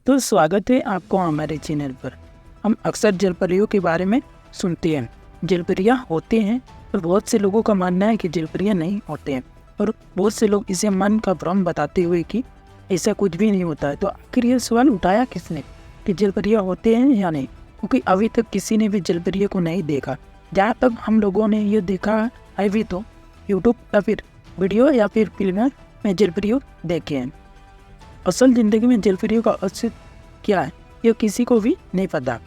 तो स्वागत है आपको हमारे चैनल पर। हम अक्सर जलपरियों के बारे में सुनते हैं। जलपरियाँ होते हैं और बहुत से लोगों का मानना है कि जलपरियाँ नहीं होते हैं, और बहुत से लोग इसे मन का भ्रम बताते हुए कि ऐसा कुछ भी नहीं होता है। तो आखिर ये सवाल उठाया किसने कि जलपरियाँ होते हैं या नहीं? क्योंकि अभी तक किसी ने भी जलपरियों को नहीं देखा। जहाँ तक हम लोगों ने ये देखा है भी तो यूट्यूब या फिर वीडियो या फिर फिल्म में जलपरियों देखे हैं। असल ज़िंदगी में जलपरियों का अस्तित्व क्या है यह किसी को भी नहीं पता।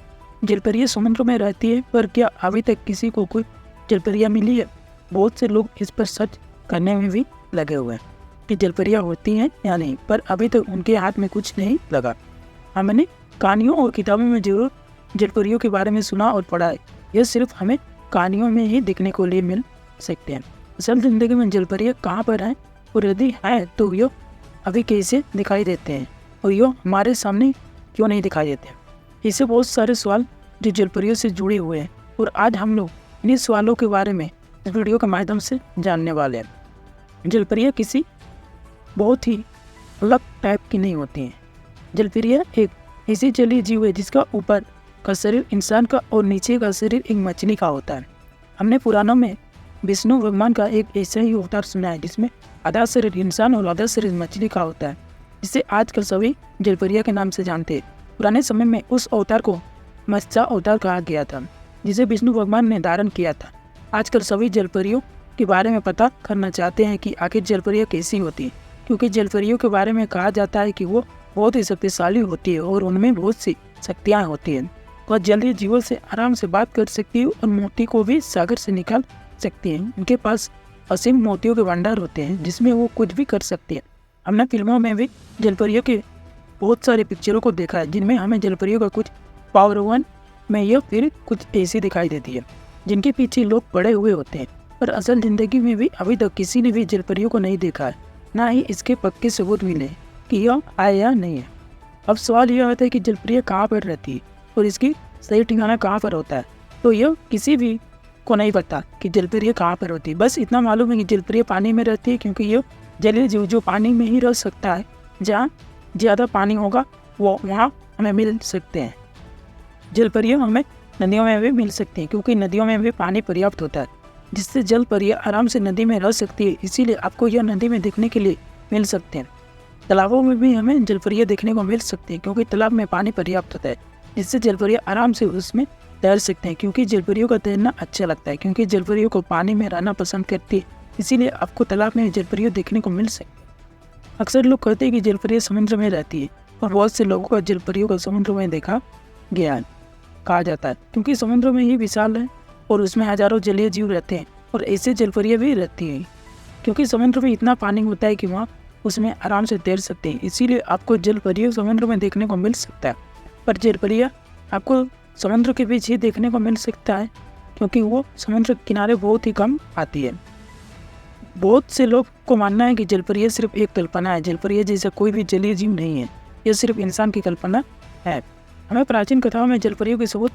जलपरियाँ समुद्र में रहती है, पर क्या अभी तक किसी को कोई जलपरियाँ मिली है? बहुत से लोग इस पर सर्च करने में भी लगे हुए हैं कि जलपरियाँ होती हैं या नहीं, पर अभी तक उनके हाथ में कुछ नहीं लगा। हमने कहानियों और किताबों में जरूर जलपरियों के बारे में सुना और पढ़ा है। यह सिर्फ हमें कहानियों में ही देखने को लिए मिल सकते हैं। असल ज़िंदगी में जलपरियाँ कहाँ पर हैं, और यदि है तो यह अभी कैसे दिखाई देते हैं, और यो हमारे सामने क्यों नहीं दिखाई देते? ऐसे बहुत सारे सवाल जो जलपरियों से जुड़े हुए हैं, और आज हम लोग इन्हीं सवालों के बारे में इस वीडियो के माध्यम से जानने वाले हैं। जलपरियाँ किसी बहुत ही अलग टाइप की नहीं होती हैं। जलपरियाँ एक ऐसी जलीय जीव है जिसका ऊपर का शरीर इंसान का और नीचे का शरीर एक मछली का होता है। हमने पुराणों में विष्णु भगवान का एक ऐसा ही अवतार सुना है जिसमें आधा शरीर इंसान और आधा शरीर मछली का होता है, जिसे आजकल सभी जलपरियाँ के नाम से जानते हैं। पुराने समय में उस अवतार को मत्स्य अवतार कहा गया था, जिसे विष्णु भगवान ने धारण किया था। आजकल सभी जलपरियों के बारे में पता करना चाहते हैं कि आखिर जलपरियाँ कैसी होती हैं, क्योंकि जलपरियों के बारे में कहा जाता है कि वो बहुत ही शक्तिशाली होती है और उनमें बहुत सी शक्तियाँ होती हैं। वह जलीय जीवों से आराम से बात कर सकती है और मोती को भी सागर से निकाल सकती हैं। उनके पास असीम मोतियों के भंडार होते हैं जिसमें वो कुछ भी कर सकती है। हमने फिल्मों में भी जलपरियों के बहुत सारे पिक्चरों को देखा है जिनमें हमें जलपरियों का कुछ पावर वन में यह फिर कुछ ऐसी दिखाई देती है जिनके पीछे लोग पड़े हुए होते हैं। पर असल ज़िंदगी में भी अभी तक किसी ने भी जलपरियों को नहीं देखा है, ना ही इसके पक्के सबूत मिले कि यह है या नहीं है। अब सवाल यह आता है कि जलपरियाँ कहाँ पर रहती है और इसकी सही ठिकाना कहाँ पर होता है। तो यह किसी भी को नहीं पता कि जलपरियाँ कहाँ पर होती है। बस इतना मालूम है कि जलपरियाँ पानी में रहती है, क्योंकि ये जलीय जीव जो पानी में ही रह सकता है। जहाँ ज़्यादा पानी होगा वो वहाँ हमें मिल सकते हैं। जलपरियाँ हमें नदियों में भी मिल सकती हैं, क्योंकि नदियों में भी पानी पर्याप्त होता है, जिससे जलपरियाँ आराम से नदी में रह सकती है। इसीलिए आपको यह नदी में देखने के लिए मिल सकते हैं। तालाबों में भी हमें जलपरियाँ देखने को मिल सकती हैं, क्योंकि तालाब में पानी पर्याप्त होता है, जिससे जलपरियाँ आराम से उसमें तैर सकते हैं। क्योंकि जलपरियों का तैरना अच्छा लगता है, क्योंकि जलपरियों को पानी में रहना पसंद करती है, इसीलिए आपको तालाब में जलपरियाँ देखने को मिल सकती है। अक्सर लोग कहते हैं कि जलपरियाँ समुद्र में रहती है, और बहुत से लोगों का जलपरियों को समुद्र में देखा गया है कहा जाता है, क्योंकि समुद्र में ही विशाल है और उसमें हजारों जलीय जीव रहते हैं, और ऐसे जलपरियाँ भी रहती हैं। क्योंकि समुद्र में इतना पानी होता है कि वहाँ उसमें आराम से तैर सकते हैं, इसीलिए आपको जलपरियाँ समुद्र में देखने को मिल सकता है। पर जलपरियाँ आपको समुद्र के बीच ही देखने को मिल सकता है, क्योंकि वो समुद्र के किनारे बहुत ही कम आती है। बहुत से लोग को मानना है कि जलपरियाँ सिर्फ एक कल्पना है। जलपरियाँ जैसा कोई भी जलीय जीव नहीं है, यह सिर्फ इंसान की कल्पना है। हमें प्राचीन कथाओं में जलपरियों के सबूत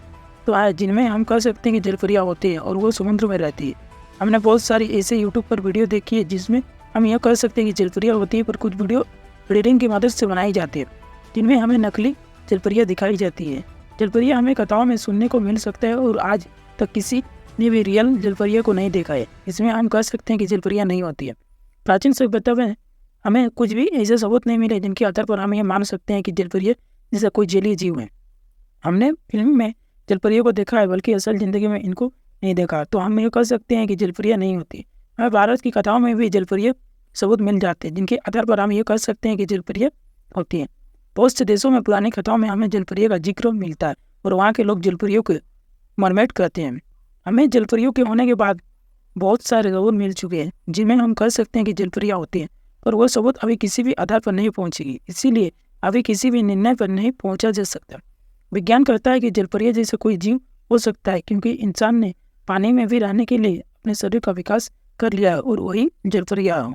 तो आए जिनमें हम कह सकते हैं कि जलपरियाँ होती है और वो समुद्र में रहती है। हमने बहुत सारी ऐसे यूट्यूब पर वीडियो देखी है जिसमें हम यह कह सकते हैं कि जलपरियाँ होती है, पर कुछ वीडियो एडिटिंग की मदद से बनाई जाती है जिनमें हमें नकली जलपरियाँ दिखाई जाती है। जलपरियाँ हमें कथाओं में सुनने को मिल सकता है, और आज तक किसी ने भी रियल जलपरियाँ को नहीं देखा है। इसमें हम कह सकते हैं कि जलपरियाँ नहीं होती है। प्राचीन सभ्यता में हमें कुछ भी ऐसे सबूत नहीं मिले जिनके आधार पर हम ये मान सकते हैं कि जलपरियाँ जैसा कोई जलीय जीव है। हमने फिल्म में जलपरियों को देखा है, बल्कि असल ज़िंदगी में इनको नहीं देखा, तो हम ये कह सकते हैं कि जलपरियाँ नहीं होती। हमें भारत की कथाओं में भी जलपरियाँ सबूत मिल जाते हैं जिनके आधार पर हम ये कह सकते हैं कि जलपरियाँ होती हैं। बहुत से देशों में पुरानी कथाओं में हमें जलपरियों का जिक्र मिलता है, और वहाँ के लोग जलपरियों को मरमेड कहते हैं। हमें जलपरियों के होने के बाद बहुत सारे सबूत मिल चुके हैं जिनमें हम कह सकते हैं कि जलपरियाँ होती हैं, पर वो सबूत अभी किसी भी आधार पर नहीं पहुँचेगी, इसीलिए अभी किसी भी निर्णय पर नहीं पहुँचा जा सकता। विज्ञान कहता है कि जलपरियाँ जैसा कोई जीव हो सकता है, क्योंकि इंसान ने पानी में भी रहने के लिए अपने शरीर का विकास कर लिया है, और वही जलपरियाँ हो,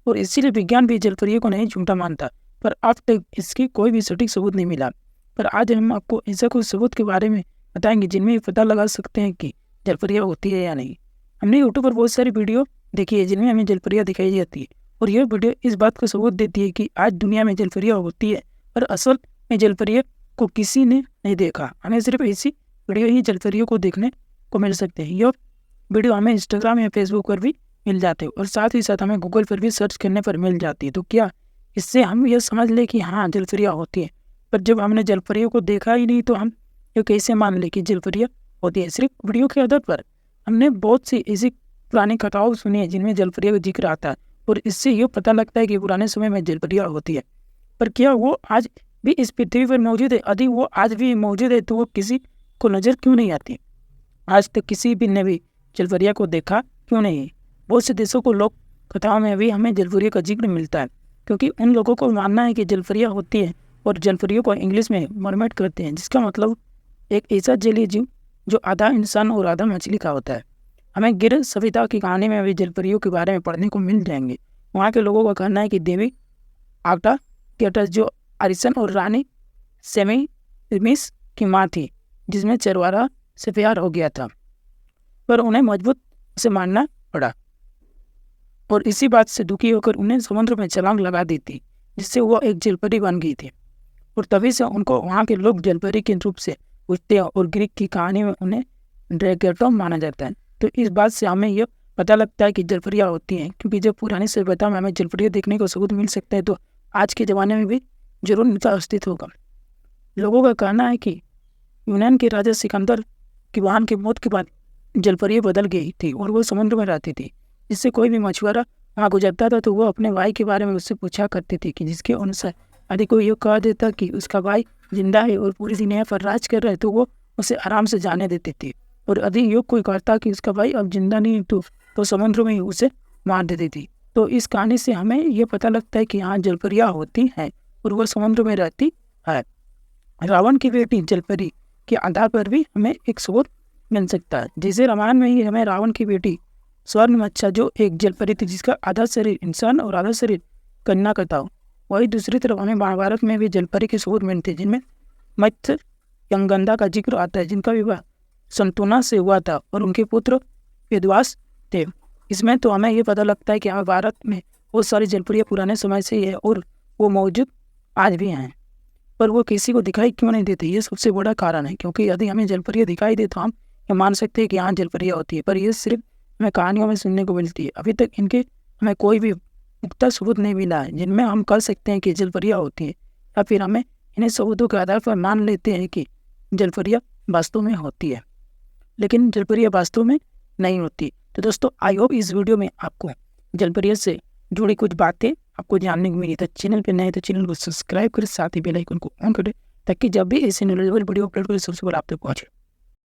और इसीलिए विज्ञान भी जलपरियों को नहीं झूठा मानता। पर अब तक इसकी कोई भी सटीक सबूत नहीं मिला। पर आज हम आपको ऐसा कुछ सबूत के बारे में बताएंगे जिनमें पता लगा सकते हैं कि जलपरियाँ होती है या नहीं। हमने यूट्यूब पर बहुत सारी वीडियो देखी है जिनमें हमें जलपरियाँ दिखाई जाती है, और यह वीडियो इस बात को सबूत देती है कि आज दुनिया में जलपरियाँ होती है, पर असल में जलपरी को किसी ने नहीं देखा। हमें सिर्फ ऐसी वीडियो ही जलपरियों को देखने को मिल सकते हैं। यह वीडियो हमें इंस्टाग्राम या फेसबुक पर भी मिल जाते हैं और साथ ही साथ हमें गूगल पर भी सर्च करने पर मिल जाती है। तो क्या इससे हम यह समझ लें कि हाँ जलपरियाँ होती हैं? पर जब हमने जलपरियों को देखा ही नहीं तो हम ये कैसे मान लें कि जलपरियाँ होती है? सिर्फ वीडियो के आधार पर हमने बहुत सी ऐसी पुरानी कथाओं सुनी है जिनमें जलपरियों का जिक्र आता है और इससे ये पता लगता है कि पुराने समय में जलपरियाँ होती है। पर क्या वो आज भी इस पृथ्वी पर मौजूद है? यदि वो आज भी मौजूद है तो वो किसी को नज़र क्यों नहीं आती? आज तक किसी भी ने भी जलपरियाँ को देखा क्यों नहीं? बहुत से देशों को लोक कथाओं में भी हमें जलपरियों का जिक्र मिलता है क्योंकि उन लोगों को मानना है कि जलपरियाँ होती हैं और जलपरियों को इंग्लिश में मरमेड कहते हैं, जिसका मतलब एक ऐसा जलीय जीव जो आधा इंसान और आधा मछली का होता है। हमें गिर सभ्यता की कहानी में भी जलपरियों के बारे में पढ़ने को मिल जाएंगे। वहाँ के लोगों का कहना है कि देवी आगटा केटस जो अरिसन और रानी सेमीमिस की माँ थी, जिसमें चरवारा से प्यार हो गया था, पर उन्हें मजबूत से मानना पड़ा और इसी बात से दुखी होकर उन्हें समुद्र में छलांग लगा दी थी, जिससे वो एक जलपरी बन गई थी और तभी से उनको वहाँ के लोग जलपरी के रूप से पूछते हैं और ग्रीक की कहानी में उन्हें ड्रैगेटो माना जाता है। तो इस बात से हमें यह पता लगता है कि जलपरियाँ होती हैं, क्योंकि जब पुरानी सभ्यता में हमें जलपरियाँ देखने को सबूत मिल सकता है तो आज के ज़माने में भी जरूर इनका अस्तित्व होगा। लोगों का कहना है कि यूनान के राजा सिकंदर की वाहन की मौत के बाद जलपरी बदल गई थी और वो समुद्र में रहती थी, जिससे कोई भी मछुआरा वहाँ गुजरता था तो वो अपने भाई के बारे में उससे पूछा करती थी कि जिसके अनुसार यदि कोई ये कह देता कि उसका भाई जिंदा है और पूरी दुनिया पर राज कर रहा है तो वो उसे आराम से जाने देती थी, और यदि ये कोई कहता कि उसका भाई अब जिंदा नहीं तो समुद्र में ही उसे मार देती थी। तो इस कहानी से हमें ये पता लगता है कि हाँ जलपरियाँ होती हैं और वह समुद्र में रहती है। रावण की बेटी जलपरी के आधार पर भी हमें एक सबूत मिल सकता है। जैसे रामायण में ही हमें रावण की बेटी स्वर्णमच्छा जो एक जलपरी थी जिसका आधा शरीर इंसान और आधा शरीर कन्या का था, वही दूसरी तरफ हमें महाभारत में भी जलपरी के सबूत मिलते हैं जिनमें मत्स्य यंगंधा का जिक्र आता है, जिनका विवाह संतुना से हुआ था और उनके पुत्र वेदव्यास थे। इसमें तो हमें ये पता लगता है कि हमें भारत में बहुत सारी जलपरियाँ पुराने समय से ही है और वो मौजूद आज भी हैं, पर वो किसी को दिखाई क्यों नहीं देती? ये सबसे बड़ा कारण है, क्योंकि यदि हमें जलपरियाँ दिखाई दे तो हम ये मान सकते हैं कि हाँ जलपरियाँ होती है, पर ये सिर्फ हमें कहानियों में सुनने को मिलती है। अभी तक इनके हमें कोई भी पुख्ता सबूत नहीं मिला है जिनमें हम कह सकते हैं कि जलपरियाँ होती हैं, या फिर हमें इन्हें सबूतों के आधार पर मान लेते हैं कि जलपरियाँ वास्तव में होती है, लेकिन जलपरियाँ वास्तव में नहीं होती। तो दोस्तों आई होप इस वीडियो में आपको जलपरियाँ से जुड़ी कुछ बातें आपको जानने को मिली। तो चैनल पर नए तो चैनल को सब्सक्राइब करें, साथ ही बेल आइकन को ऑन करें ताकि जब भी ऐसे नॉलेजेबल वीडियो अपलोड करें सबसे पहले आप तक पहुँचे।